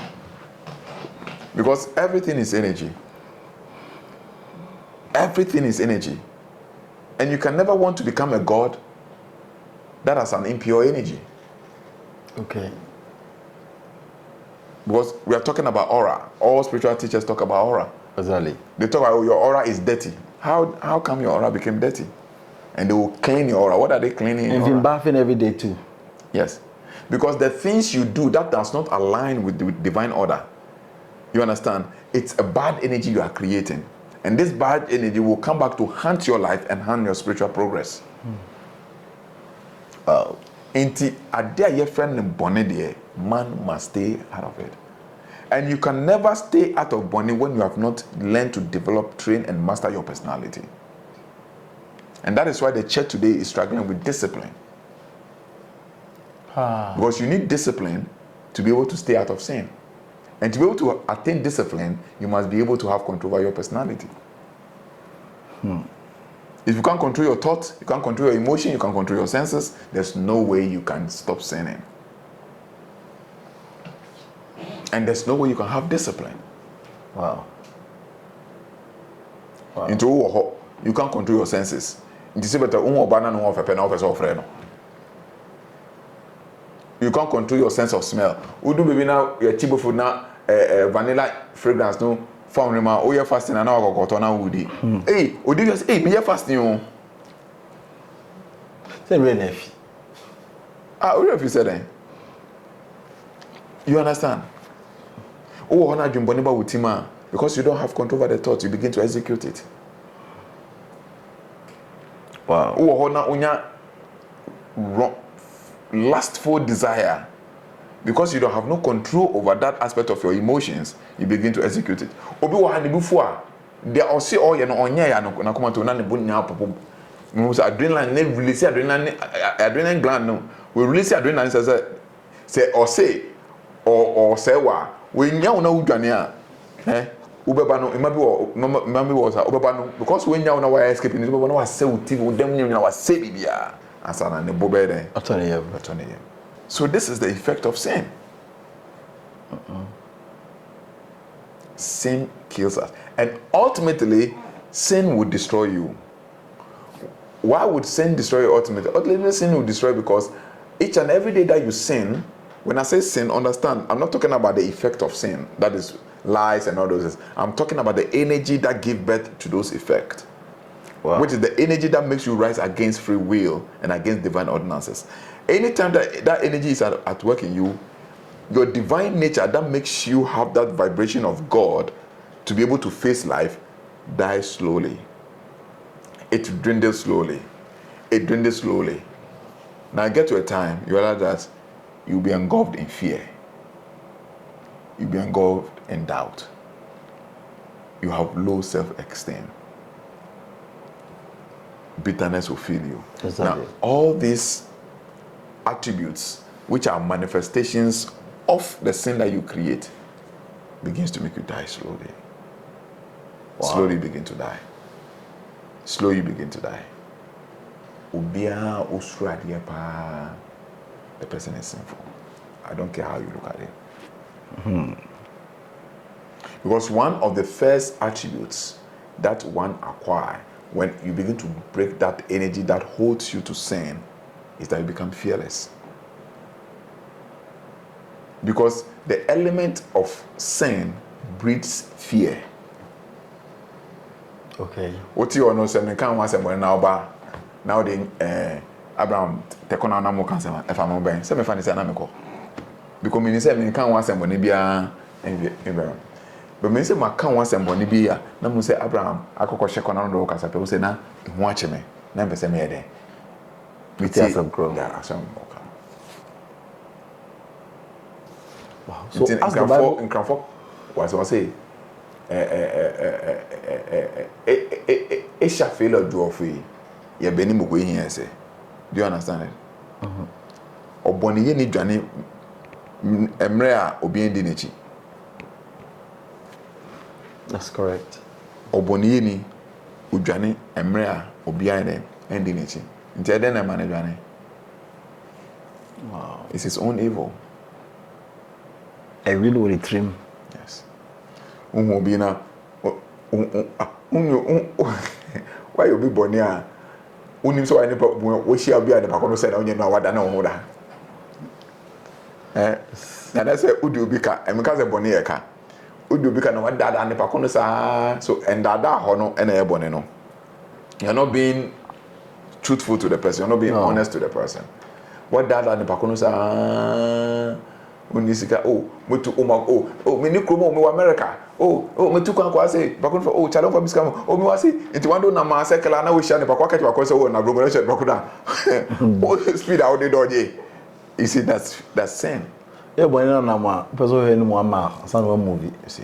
Because everything is energy. Everything is energy. And you can never want to become a god that has an impure energy. Okay. Because we are talking about aura. All spiritual teachers talk about aura. Exactly. They talk about your aura is dirty. How come your aura became dirty? And they will clean your aura. What are they cleaning? And you've been bathing every day too. Yes. Because the things you do that does not align with the divine order. You understand? It's a bad energy you are creating. And this bad energy will come back to haunt your life and haunt your spiritual progress. Inti adia ye friend bonnet there, man must stay out of it. And you can never stay out of bonnet when you have not learned to develop, train, and master your personality. And that is why the church today is struggling with discipline. Because you need discipline to be able to stay out of sin. And to be able to attain discipline, you must be able to have control over your personality. If you can't control your thoughts, you can't control your emotion, you can't control your senses, there's no way you can stop sinning. And there's no way you can have discipline. Wow. Into you can't control your senses. You can't control your sense of smell. We do baby now your chibo food now vanilla fragrance no form rema oh you fasting and now go na woody. Hey, odi just hey me fasting o. Say rain if. What if you said that? You understand? Oh, honor jumboniba wutima because you don't have control over the thought, you begin to execute it. Wow. Oh, honor unya lustful desire. Because you don't have no control over that aspect of your emotions, you begin to execute it. Obi wa hani before, they all say oh you know onya ya no na come to na ne bo nya popo. No say adrenaline ne release adrenaline gland no. We release adrenaline say or say wa we nya una udwane a ubeba no maybe was ubeba no because we nya una wa escaping ubeba no wa say uti wo dem nya wa say bibia asana ne bobe den Atone. So this is the effect of sin. Sin kills us. And ultimately, sin would destroy you. Why would sin destroy you ultimately? Ultimately, sin will destroy you because each and every day that you sin, when I say sin, understand, I'm not talking about the effect of sin. That is lies and all those things. I'm talking about the energy that gives birth to those effects. Wow. Which is the energy that makes you rise against free will and against divine ordinances. Anytime that energy is at work in you, your divine nature that makes you have that vibration of God to be able to face life dies slowly. It dwindles slowly. It dwindles slowly. Now get to a time you realize that you'll be engulfed in fear. You'll be engulfed in doubt. You have low self-esteem. Bitterness will fill you. Exactly. Now, all these attributes, which are manifestations of the sin that you create, begins to make you die slowly. Wow. Slowly begin to die. Slowly begin to die. The person is sinful. I don't care how you look at it. Because one of the first attributes that one acquires when you begin to break that energy that holds you to sin is that you become fearless. Because the element of sin breeds fear. Okay. What you know, say, can't want someone now the Abraham take on an more if I'm on bank. Seven funny say because me say me can't want someone be Abraham. But me say my can't want someone be ya. Na me say Abraham akoko check on an do kasa pe say na ho ache me. Na be say me dey. Me It's a grow. Yeah, asem okay. Wow. So as the Bible in Crawford was say it shall fail or do of you. You're being mo here say. Do you understand it? Oboni ye ni dwane emre a obi ndi nechi. That's correct. Oboni ye ni udwane emre a obi ndi nechi. Nti eden na man dwane. Wow. It's his own evil. I really want to trim. Yes. Obi na why you be born here? Unim so any we share be at the back of said on you know what I know that. And I say udu bika and because a bonnie ka udu bika no what dad and the back so and that hono and a boneno. You're not being truthful to the person, you're not being honest to the person. What dad and the back unisika mutu me ni kromo me America me tu kwa say bakon for chalo for biskam me wasi nti wando na ma sekela na we share ne bakwa catch bakon say na gromo na share bakoda speed out the doje. You see that's sin. Yeah, but na ma person he ni mo ama san one movie, you see.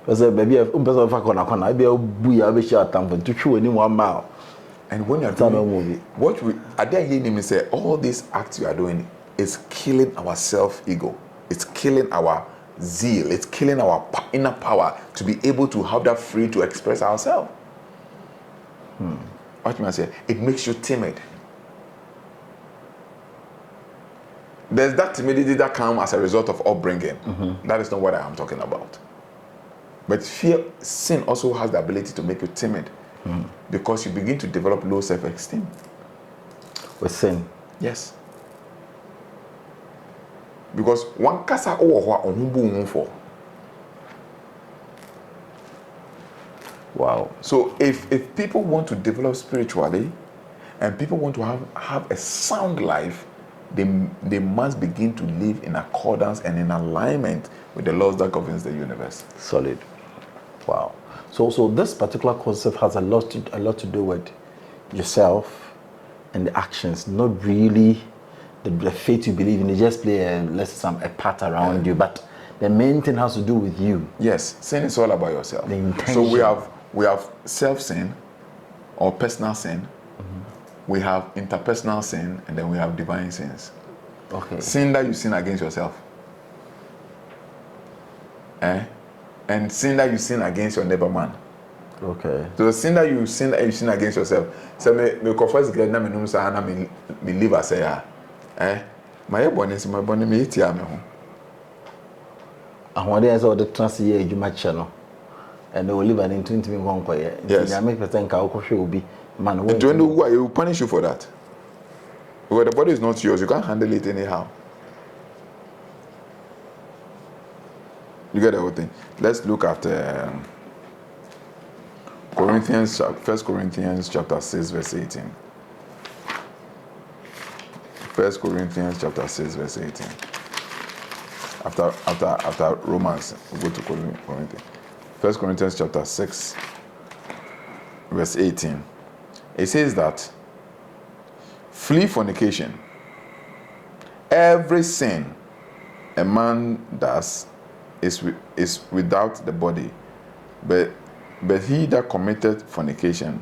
Because baby person fa kona be bu ya be share atamfo to twi ni mo ama. And when you're doing movie, what we are there hearing me say all these acts you are doing is killing our self-ego. It's killing our zeal. It's killing our inner power to be able to have that free to express ourselves. What I say? It makes you timid. There's that timidity that comes as a result of upbringing. That is not what I am talking about. But sin also has the ability to make you timid because you begin to develop low self-esteem. With sin? Yes. Because one kasa on for. Wow. So if people want to develop spiritually and people want to have a sound life, they must begin to live in accordance and in alignment with the laws that governs the universe. Solid. Wow. So this particular concept has a lot to do with yourself and the actions, not really the faith you believe in. You just play a part around you, but the main thing has to do with you. Yes, sin is all about yourself. The intention. So we have self-sin or personal sin. We have interpersonal sin, and then we have divine sins. Okay. Sin that you sin against yourself. And sin that you sin against your neighbor man. Okay. So the sin that you sin against yourself. So me confess get na me num sa na me live say my bonus my bonny me tia me ho. Ahwade is all the trans year adwuma che no. And they will live an into me one koye. Yes. Ya make person ka okwohwe obi man And do you know why? He will punish you for that. Because the body is not yours, you can't handle it anyhow. You get the whole thing. Let's look at 1 Corinthians chapter 6 verse 18. 1 Corinthians chapter 6 verse 18. After Romans, we go to Corinthians. 1 Corinthians chapter 6, verse 18. It says that flee fornication. Every sin a man does is without the body, but he that committed fornication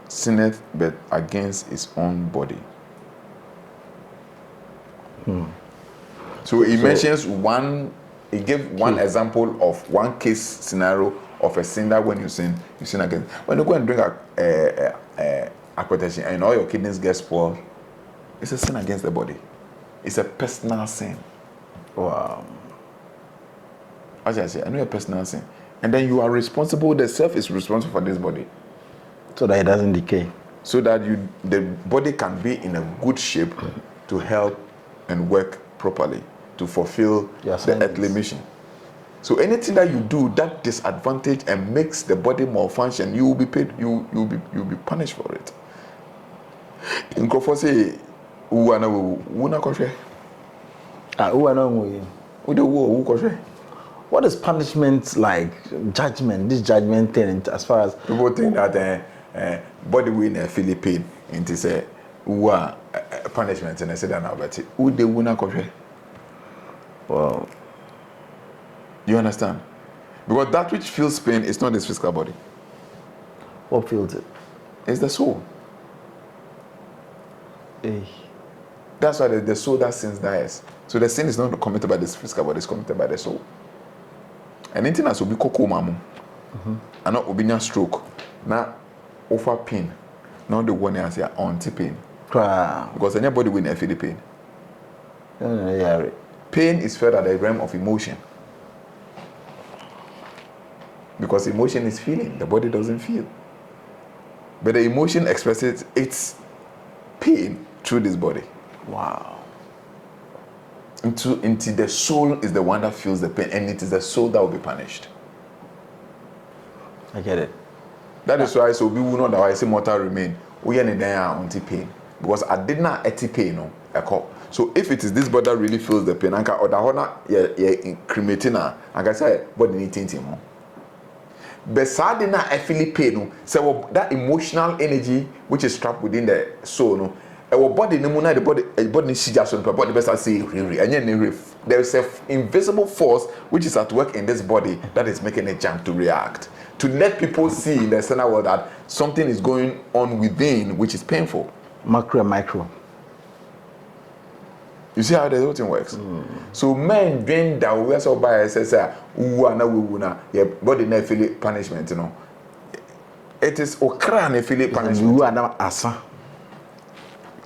sinneth but against his own body. So he mentions one. He gave one example of one case scenario of a sin that when you sin against. When you go and drink aquatation and all your kidneys get spoiled, it's a sin against the body. It's a personal sin. Wow. As I say, I know a personal sin. And then you are responsible, the self is responsible for this body. So that it doesn't decay. So that the body can be in a good shape to help and work properly, to fulfill the earthly mission. So anything that you do that disadvantage and makes the body malfunction, you will be paid, you'll be punished for it. In Crawford say, what is punishment like? Judgment, this judgment thing, as far as people think that body win a Philippine into say punishment, and I said that now, but who they win. Well, you understand? Because that which feels pain is not this physical body. What feels it? It's the soul. Hey. That's why the soul that sins dies. So the sin is not committed by this physical body, it's committed by the soul. And anything else will be koko mamu. And not will be stroke. Now offer pain. Not the one that say anti-pain. Because anybody will never feel the pain. Yeah. Pain is felt at the realm of emotion. Because emotion is feeling, the body doesn't feel. But the emotion expresses its pain through this body. Wow. Into the soul is the one that feels the pain, and it is the soul that will be punished. I get it. That is why so we will not that I say mortal remain. We are in there anti pain. Because I did not anti pain no. So if it is this body that really feels the pain, or the honor cremating, I can say body need thinking. But sadly, I feel pain. So that emotional energy which is trapped within the soul, no, our body, the body is just on the body. Best I say, there is an invisible force which is at work in this body that is making it jump to react, to let people see in the external world that something is going on within which is painful. Macro and micro. You see how the whole thing works. So men drain that we also by says your body never feel punishment, you know. It is okra feel punishment. You are now asa.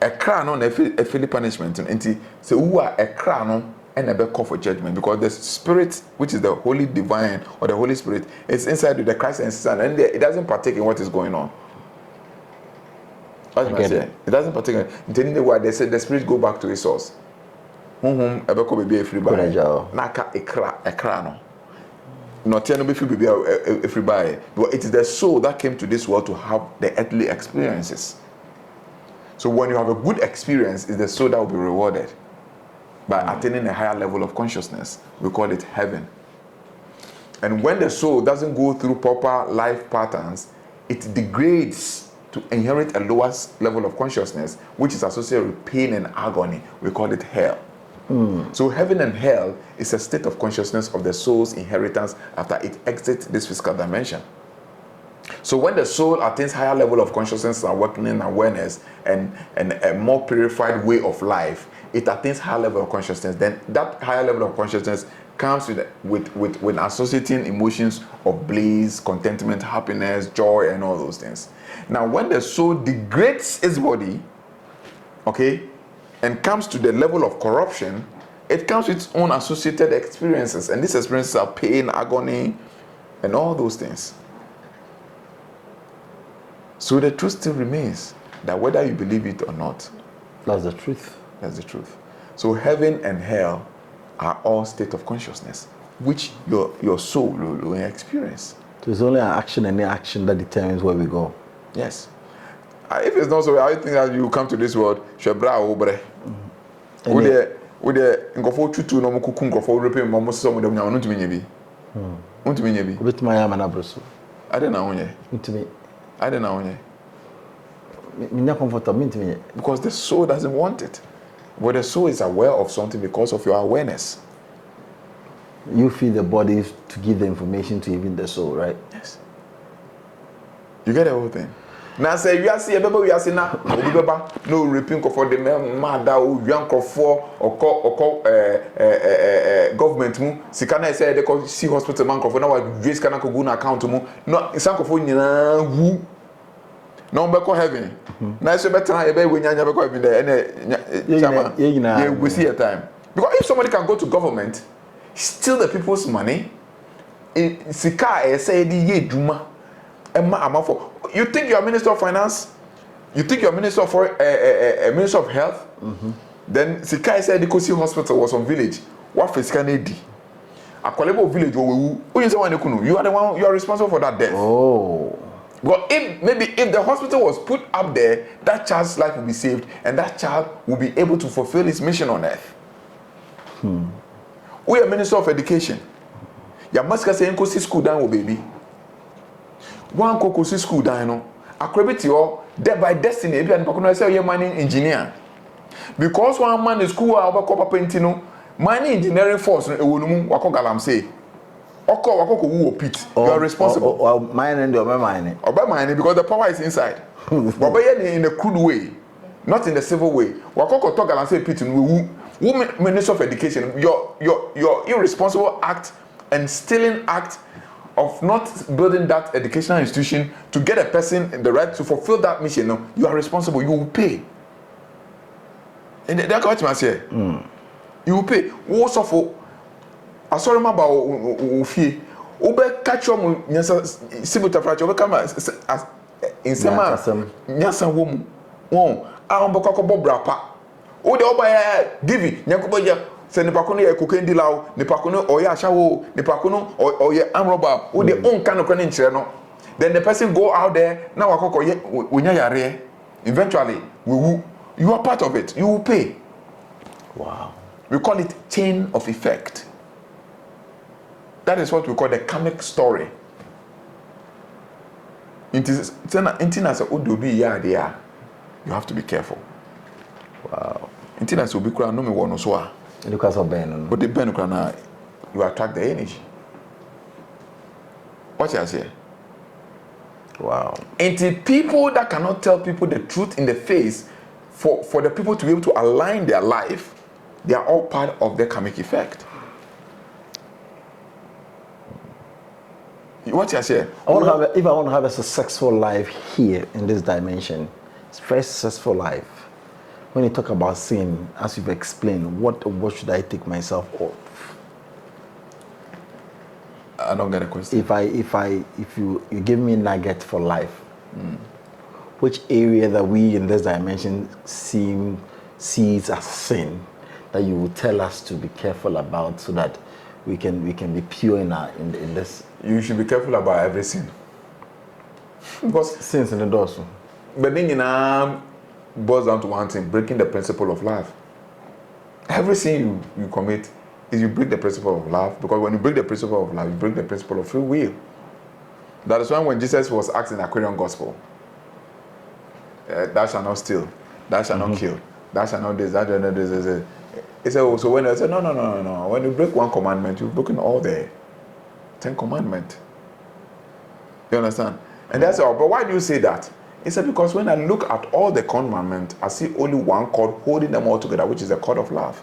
A crown on a feel punishment, and so who are a crown and a be call for judgment, because the spirit, which is the holy divine or the Holy Spirit, is inside with the Christ and Son, and it doesn't partake in what is going on. It doesn't partake in the word. They said the spirit go back to its source. Be free by naka a crown. Not be free by, but it is the soul that came to this world to have the earthly experiences. So when you have a good experience, it's the soul that will be rewarded by attaining a higher level of consciousness. We call it heaven. And when the soul doesn't go through proper life patterns, it degrades to inherit a lower level of consciousness, which is associated with pain and agony. We call it hell. So heaven and hell is a state of consciousness of the soul's inheritance after it exits this physical dimension. So when the soul attains higher level of consciousness and awakening awareness and a more purified way of life, it attains higher level of consciousness. Then that higher level of consciousness comes with associating emotions of bliss, contentment, happiness, joy, and all those things. Now, when the soul degrades its body, okay, and comes to the level of corruption, it comes with its own associated experiences, and these experiences are pain, agony, and all those things. So the truth still remains that whether you believe it or not, that's the truth. That's the truth. So heaven and hell are all state of consciousness, which your soul will experience. So it's only an action and the action that determines where we go. Yes. If it's not so, I think that you come to this world, with the ngofo tutu no mukuku ngofo repe mo so mo dem nya no ntumi nya bi ntumi nya bi obetuma ya mana broso ade na wonye ntumi ade na wonye minya comfortable ntumi nya because the soul doesn't want it, but the soul is aware of something because of your awareness. You feed the body to give the information to even the soul, right? Yes. You get the whole thing. Now say you are see beba we are see na obi beba no repeat for the mother o yan for or government mu sika na say they call see hospital man for na wa raise kana ko go na account mu no isan for nyina wu no be call heaven na so better e be we nyanya be call heaven there chama ye we see a time because if somebody can go to government steal the people's money sika e say di ye dwuma emma amafo. You think you're Minister of Finance? You think you're Minister of Minister of Health? Then Sikai said the Kosi Hospital was on village. What face can they do? A Kwalebo village you are the one, you are responsible for that death. Oh. But if the hospital was put up there, that child's life will be saved and that child will be able to fulfill his mission on earth. We are Minister of Education. You must say Kosi school down baby. One kokosi school dan no akrabiti o there by destiny ebi an pakono say you mining engineer because one man in school obako papa ntino mining engineering force no ewo no mu wako galamsey wako wu pit you are responsible or mining the mining because the power is inside but in a crude way, not in the civil way. Wako to galamsey pit no wu Minister of Education your irresponsible act and stealing act of not building that educational institution to get a person the right to fulfill that mission, no, you are responsible. You will pay. And that's what I say. You will pay. What's for? I saw him about Ufi. Ube catch your nyasa sibuta fracture. Ube kama in sema nyasa womu. Won. Amboko ko bobrapa. Ode oba ya divi nyakuboja. Se nipa kono ye kokendi lawo nipa kono oye ashawo nipa kono oye amroba wo de onka no kwane nkyere no then the person go out there na wakoko ye wonya yare eventually you are part of it, you will pay. Wow. We call it chain of effect. That is what we call the karmic story. Intina se odobi ya there, you have to be careful. Wow. Intina se obi kura no me wono so a because of Ben. But the Ben you attract the energy. What you say? Wow. And the people that cannot tell people the truth in the face, for the people to be able to align their life, they are all part of the karmic effect. What you say? If I want to have a successful life here in this dimension, it's very successful life. When you talk about sin, as you've explained, what should I take myself off? I don't get a question. If you give me a nugget for life, which area that we in this dimension sees as sin that you will tell us to be careful about so that we can be pure in this? You should be careful about every sin. Because sins in the doors. But then boils down to one thing: breaking the principle of love. Everything you commit is you break the principle of love, because when you break the principle of love, you break the principle of free will. That is why when Jesus was asked in the Aquarian Gospel, thou shalt not steal, thou shalt not kill, thou shalt not this, thou shalt not this. He said, so when I said, no. When you break one commandment, you've broken all the 10 commandments. You understand? And that's all. But why do you say that? He said, because when I look at all the commandments, I see only one cord holding them all together, which is the cord of love.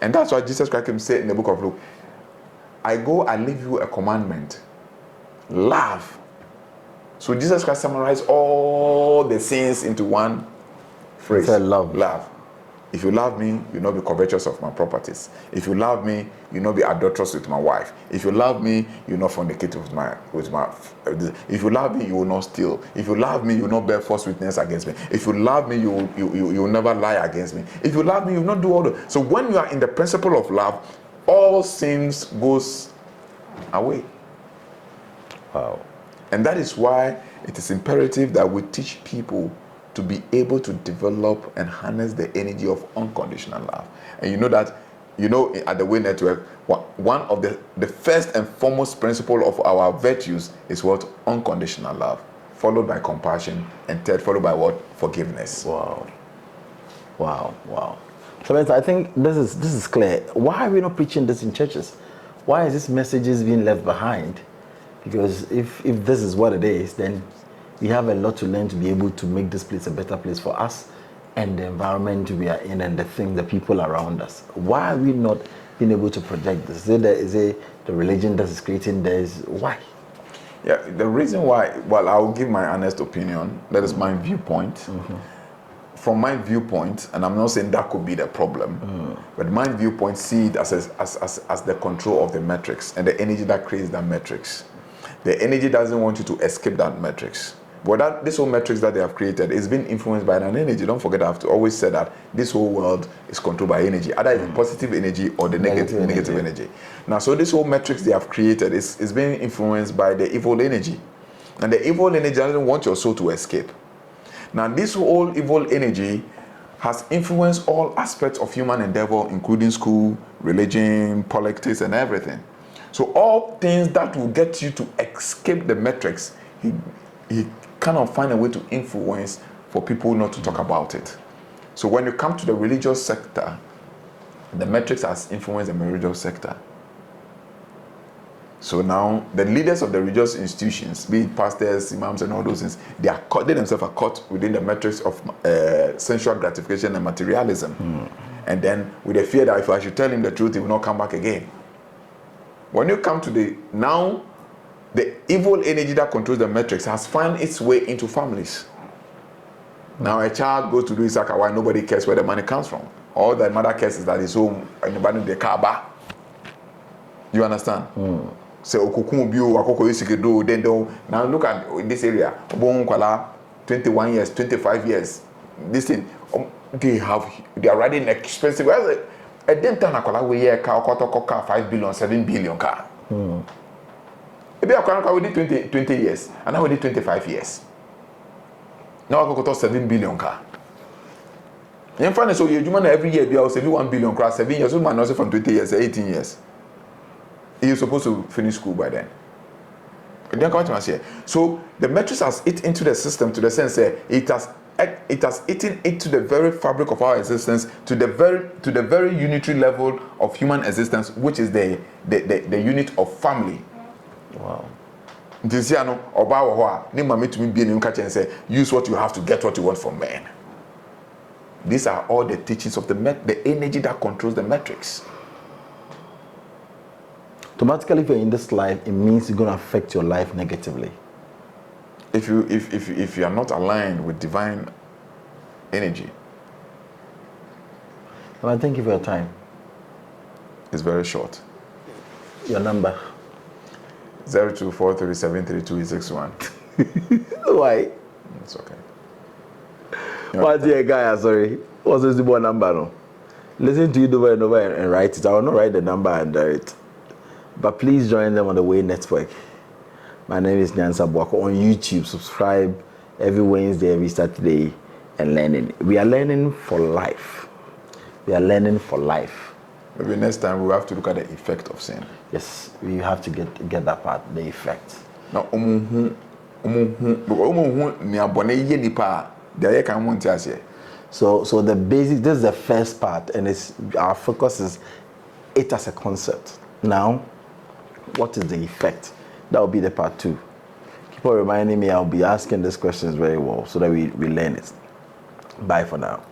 And that's why Jesus Christ came say in the book of Luke, I leave you a commandment. Love. So Jesus Christ summarized all the sins into one phrase. Love. Love. If you love me, you'll not be covetous of my properties. If you love me, you'll not be adulterous with my wife. If you love me, you'll not fornicate with my. If you love me, you will not steal. If you love me, you will not bear false witness against me. If you love me, you will never lie against me. If you love me, you will not do all that. So when you are in the principle of love, all sins goes away. Wow. And that is why it is imperative that we teach people to be able to develop and harness the energy of unconditional love. And you know that, at the Way Network, one of the first and foremost principle of our virtues is what? Unconditional love, followed by compassion, and third, followed by what? Forgiveness. Wow. So I think this is clear. Why are we not preaching this in churches? Why is this messages being left behind? Because if this is what it is, then we have a lot to learn to be able to make this place a better place for us and the environment we are in and the people around us. Why are we not being able to project this? Is it the religion that is creating this? Why? Yeah, the reason why, well, I'll give my honest opinion. That is my viewpoint. Mm-hmm. From my viewpoint, and I'm not saying that could be the problem, but my viewpoint, see it as the control of the matrix and the energy that creates that matrix. The energy doesn't want you to escape that matrix. But this whole matrix that they have created is being influenced by an energy. Don't forget, I have to always say that this whole world is controlled by energy, either it's positive energy or the negative energy. Now, so this whole matrix they have created is being influenced by the evil energy. And the evil energy doesn't want your soul to escape. Now, this whole evil energy has influenced all aspects of human endeavor, including school, religion, politics, and everything. So all things that will get you to escape the matrix, he cannot find a way to influence for people not to talk about it. So when you come to the religious sector, the matrix has influenced the religious sector. So now the leaders of the religious institutions, be it pastors, imams, and all those things, they themselves are caught within the matrix of sensual gratification and materialism. And then with the fear that if I should tell him the truth, he will not come back again. When you come to the evil energy that controls the matrix has found its way into families. Now a child goes to do his why nobody cares where the money comes from. All the mother cares is that his home and nobody the car. You understand? So then now look at this area. 21 years, 25 years. This thing they are riding expensive. A dental we year car 5 billion, 7 billion car. Maybe I can within 20 years, and now within 25 years. Now I got 7 billion car. In fact, so you every year be 1 billion car, 7 years. So man also from 20 years, 18 years. You're supposed to finish school by then. So the matrix has eaten into the system to the sense that it has eaten into the very fabric of our existence, to the very unitary level of human existence, which is the unit of family. Wow. Use what you have to get what you want from men. These are all the teachings of the energy that controls the matrix. Automatically, if you're in this life, it means you're going to affect your life negatively. If you are not aligned with divine energy. Well, thank you for your time. It's very short. Your number? 0243732861. Why? It's okay. What's the guy? Sorry. What's the number? No? Listen to it over and over and write it. I will not write the number and it. But please join them on the Way Network. My name is Nyansa Bwako on YouTube. Subscribe every Wednesday, every Saturday, and learning. We are learning for life. We are learning for life. Maybe next time we have to look at the effect of sin. Yes, we have to get that part, the effect. Now, so the basic, this is the first part, and our focus is it as a concept. Now, what is the effect? That will be the part 2. Keep on reminding me, I'll be asking these questions very well so that we learn it. Bye for now.